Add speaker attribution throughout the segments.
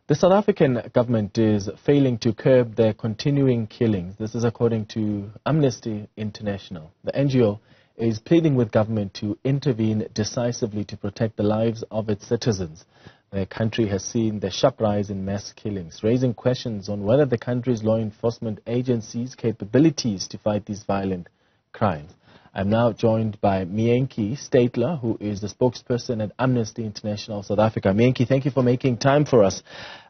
Speaker 1: The South African government is failing to curb their continuing killings. This is according to Amnesty International. The NGO is pleading with government to intervene decisively to protect the lives of its citizens. The country has seen the sharp rise in mass killings, raising questions on whether the country's law enforcement agencies' capabilities to fight these violent crimes. I'm now joined by Mienki Statler, who is the spokesperson at Amnesty International South Africa. Mienki, thank you for making time for us.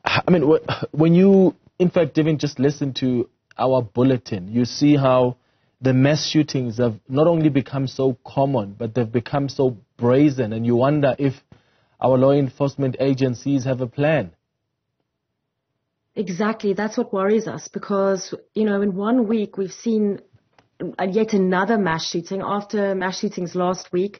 Speaker 1: I mean, when you, in fact, even just listen to our bulletin, you see how the mass shootings have not only become so common, but they've become so brazen, and you wonder if our law enforcement agencies have a plan.
Speaker 2: Exactly. That's what worries us because, in 1 week we've seen yet another mass shooting after mass shootings last week.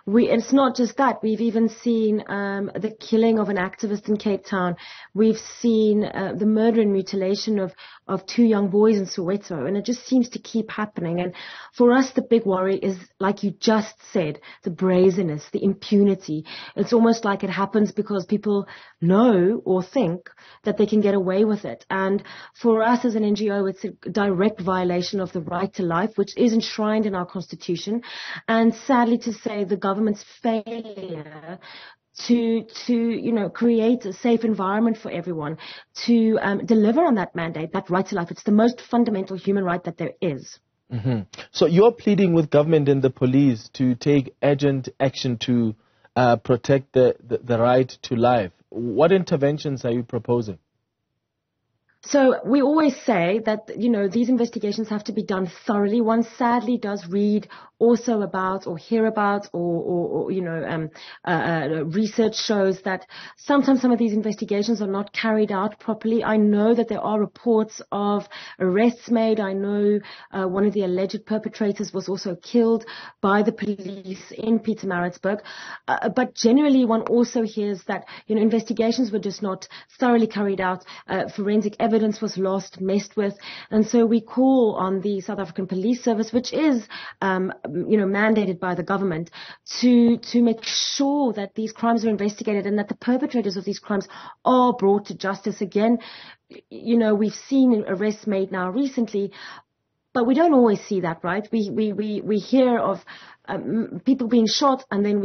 Speaker 2: It's not just that. We've even seen the killing of an activist in Cape Town. We've seen the murder and mutilation of 2 young boys in Soweto, and it just seems to keep happening. And for us, the big worry is, like you just said, the brazenness, the impunity. It's almost like it happens because people know or think that they can get away with it. And for us as an NGO, it's a direct violation of the right to life, which is enshrined in our constitution. And sadly to say, the government's failure to create a safe environment for everyone, to deliver on that mandate, that right to life. It's the most fundamental human right that there is.
Speaker 1: Mm-hmm. So you're pleading with government and the police to take urgent action to protect the right to life. What interventions are you proposing?
Speaker 2: So we always say that, these investigations have to be done thoroughly. One sadly does read also about or hear about or research shows that sometimes some of these investigations are not carried out properly. I know that there are reports of arrests made. I know one of the alleged perpetrators was also killed by the police in Pietermaritzburg. But generally one also hears that, investigations were just not thoroughly carried out. Forensic evidence was lost, messed with. And so we call on the South African Police Service, which is, mandated by the government, to make sure that these crimes are investigated and that the perpetrators of these crimes are brought to justice. Again, we've seen arrests made now recently, but we don't always see that, right? We hear of people being shot, and then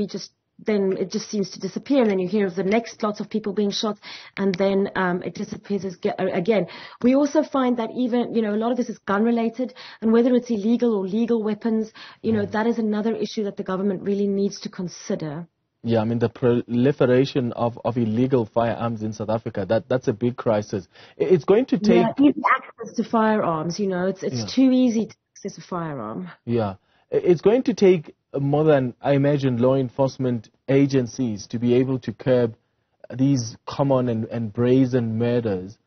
Speaker 2: then it just seems to disappear, and then you hear of the next lots of people being shot, and then it disappears again. We also find that even, a lot of this is gun-related, and whether it's illegal or legal weapons, that is another issue that the government really needs to consider.
Speaker 1: Yeah, I mean, the proliferation of illegal firearms in South Africa, that's a big crisis. It's going to take...
Speaker 2: Yeah, easy access to firearms, it's too easy to access a firearm.
Speaker 1: Yeah, it's going to take more than, I imagine, law enforcement agencies to be able to curb these common and brazen murders.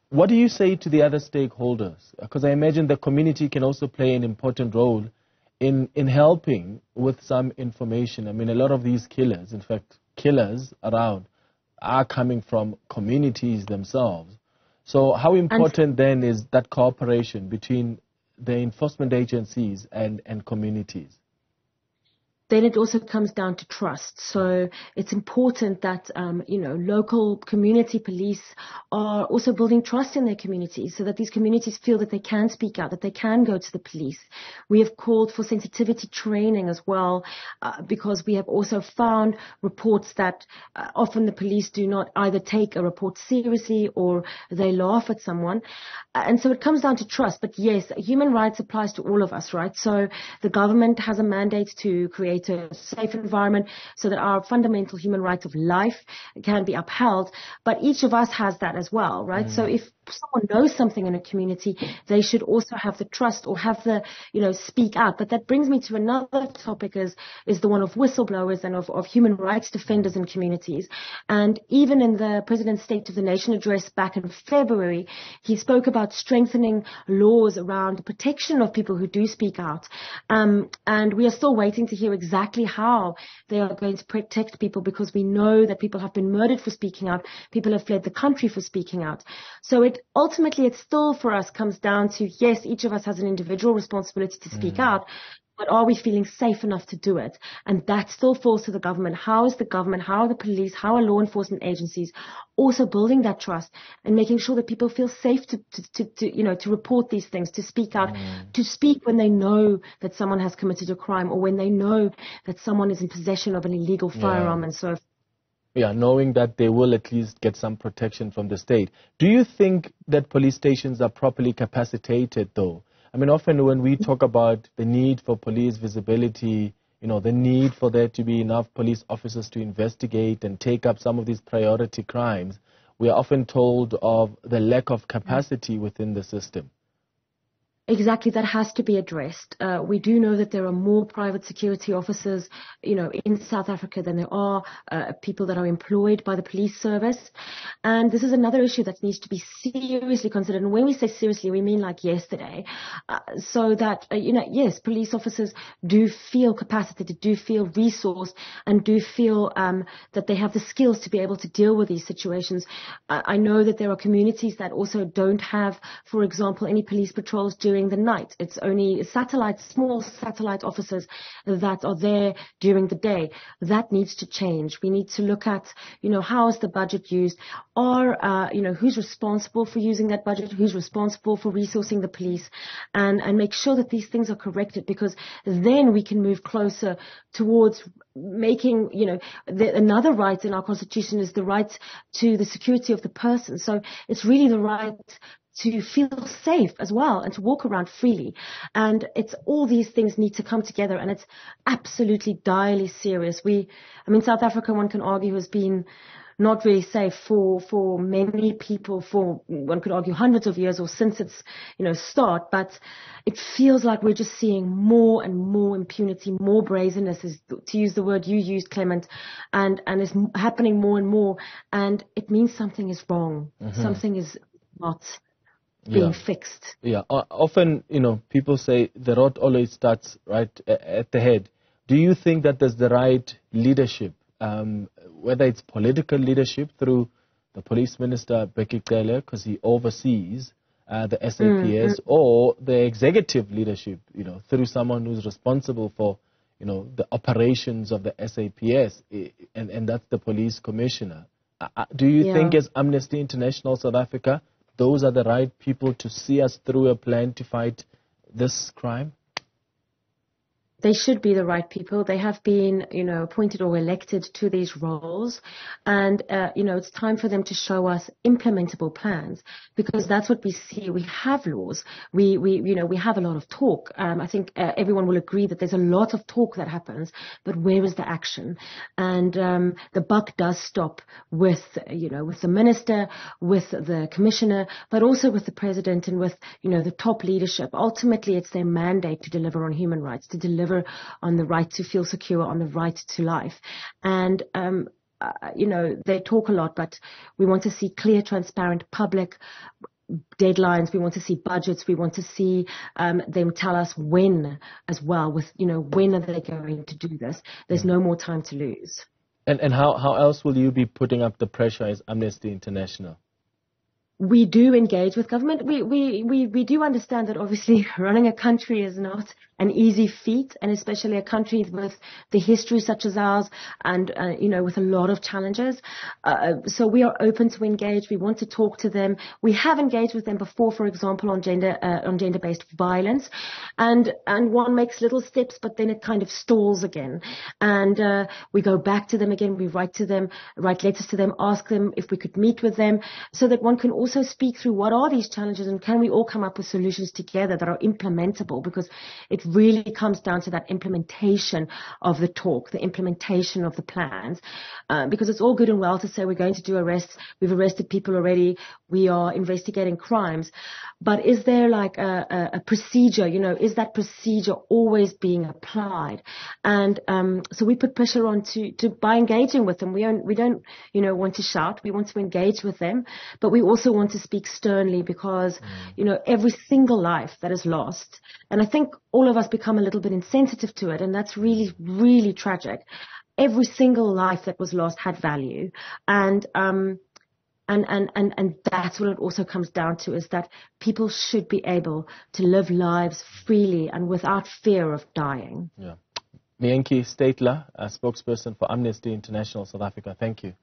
Speaker 1: What do you say to the other stakeholders? Because I imagine the community can also play an important role in helping with some information. I mean, a lot of these killers, in fact, killers around, are coming from communities themselves. So how important then is that cooperation between the enforcement agencies and communities?
Speaker 2: Then it also comes down to trust. So it's important that, local community police are also building trust in their communities so that these communities feel that they can speak out, that they can go to the police. We have called for sensitivity training as well, because we have also found reports that often the police do not either take a report seriously or they laugh at someone. And so it comes down to trust. But yes, human rights applies to all of us, right? So the government has a mandate to create a safe environment so that our fundamental human right of life can be upheld. But each of us has that as well, right? So if someone knows something in a community, they should also have the trust or have the, speak out. But that brings me to another topic is the one of whistleblowers and of human rights defenders in communities. And even in the President's State of the Nation address back in February, he spoke about strengthening laws around the protection of people who do speak out. And we are still waiting to hear exactly how they are going to protect people, because we know that people have been murdered for speaking out. People have fled the country for speaking out. So ultimately, it still for us comes down to, yes, each of us has an individual responsibility to speak out, but are we feeling safe enough to do it? And that still falls to the government. How is the government, how are the police, how are law enforcement agencies also building that trust and making sure that people feel safe to report these things, to speak out, to speak when they know that someone has committed a crime or when they know that someone is in possession of an illegal firearm and so forth.
Speaker 1: Yeah, knowing that they will at least get some protection from the state. Do you think that police stations are properly capacitated, though? I mean, often when we talk about the need for police visibility, the need for there to be enough police officers to investigate and take up some of these priority crimes, we are often told of the lack of capacity within the system.
Speaker 2: Exactly, that has to be addressed. We do know that there are more private security officers, in South Africa than there are people that are employed by the police service. And this is another issue that needs to be seriously considered. And when we say seriously, we mean like yesterday. So that, yes, police officers do feel capacitated, do feel resourced, and do feel that they have the skills to be able to deal with these situations. I know that there are communities that also don't have, for example, any police patrols during the night. It's only small satellite officers that are there during the day. That needs to change. We need to look at, how is the budget used? Who's responsible for using that budget? Who's responsible for resourcing the police? And make sure that these things are corrected, because then we can move closer towards making, another right in our constitution is the right to the security of the person. So it's really the right to feel safe as well and to walk around freely. And it's all these things need to come together, and it's absolutely direly serious. South Africa, one can argue, has been not really safe for many people for, one could argue, hundreds of years or since its, start. But it feels like we're just seeing more and more impunity, more brazenness, to use the word you used, Clement, and it's happening more and more. And it means something is wrong. Something is not being fixed.
Speaker 1: Yeah. Often, people say the road always starts right at the head. Do you think that there's the right leadership, whether it's political leadership through the police minister, Bheki Cele, because he oversees the SAPS, or the executive leadership, through someone who's responsible for, the operations of the SAPS, and that's the police commissioner? Do you think, as Amnesty International South Africa, those are the right people to see us through a plan to fight this crime?
Speaker 2: They should be the right people. They have been, appointed or elected to these roles. And, it's time for them to show us implementable plans, because that's what we see. We have laws. We have a lot of talk. I think everyone will agree that there's a lot of talk that happens, but where is the action? And the buck does stop with the minister, with the commissioner, but also with the president and with, the top leadership. Ultimately, it's their mandate to deliver on human rights, to deliver on the right to feel secure, on the right to life. And, they talk a lot, but we want to see clear, transparent, public deadlines. We want to see budgets. We want to see them tell us when as well, with, when are they going to do this? There's no more time to lose.
Speaker 1: And how else will you be putting up the pressure as Amnesty International?
Speaker 2: We do engage with government. We do understand that obviously running a country is not an easy feat, and especially a country with the history such as ours and, with a lot of challenges. So we are open to engage. We want to talk to them. We have engaged with them before, for example, on gender-based violence. And one makes little steps, but then it kind of stalls again. And, we go back to them again. We write letters to them, ask them if we could meet with them, so that one can also speak through what are these challenges and can we all come up with solutions together that are implementable, because it really comes down to that implementation of the talk, the implementation of the plans, because it's all good and well to say we're going to do arrests, we've arrested people already, we are investigating crimes, but is there like a procedure, is that procedure always being applied? And so we put pressure on to by engaging with them. We don't want to shout, we want to engage with them, but we also want to speak sternly, because every single life that is lost, and I think all of us become a little bit insensitive to it, and that's really, really tragic. Every single life that was lost had value, and And that's what it also comes down to, is that people should be able to live lives freely and without fear of dying.
Speaker 1: Yeah. Mienki Statler, a spokesperson for Amnesty International South Africa, thank you.